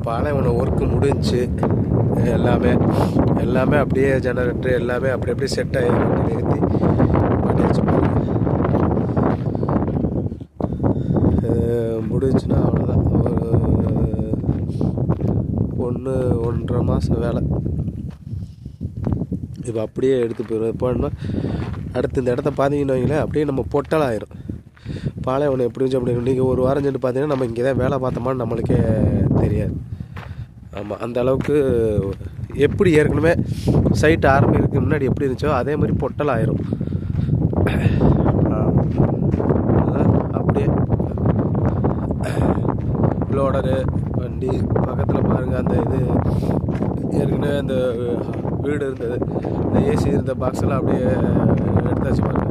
பாலைவனம் ஒர்க்கு முடிஞ்சு எல்லாமே அப்படியே ஜெனரேட்டர் எல்லாமே அப்படி அப்படியே செட் ஆகி வண்டியில் ஏற்றி பண்ணியாச்சு. முடிஞ்சுன்னா அவ்வளோதான். ஒரு 1.5 மாதம் வேலை இப்போ அப்படியே எடுத்து போயிடும். இப்போ அடுத்து இந்த இடத்த பார்த்தீங்கன்னு வைங்களேன், அப்படியே நம்ம பொட்டலாயிரும். பாலைவனம் எப்படி இருந்துச்சு அப்படி நீங்கள் ஒரு வாரம் சென்று பார்த்தீங்கன்னா நம்ம இங்கே தான் வேலை பார்த்தோமான்னு நம்மளுக்கே தெரியாது. ஆமாம், அந்த அளவுக்கு எப்படி ஏற்கனவே சைட் ஆரம்பிக்கிறதுக்கு முன்னாடி எப்படி இருந்துச்சோ அதே மாதிரி பொட்டலாயிரும். அப்படியே லோடரு வண்டி பக்கத்தில் பாருங்கள். அந்த இது ஏற்கனவே அந்த வீடு இருந்தது, இந்த ஏசி இருந்த பாக்ஸ் எல்லாம் அப்படியே எடுத்தாச்சு பாருங்கள்.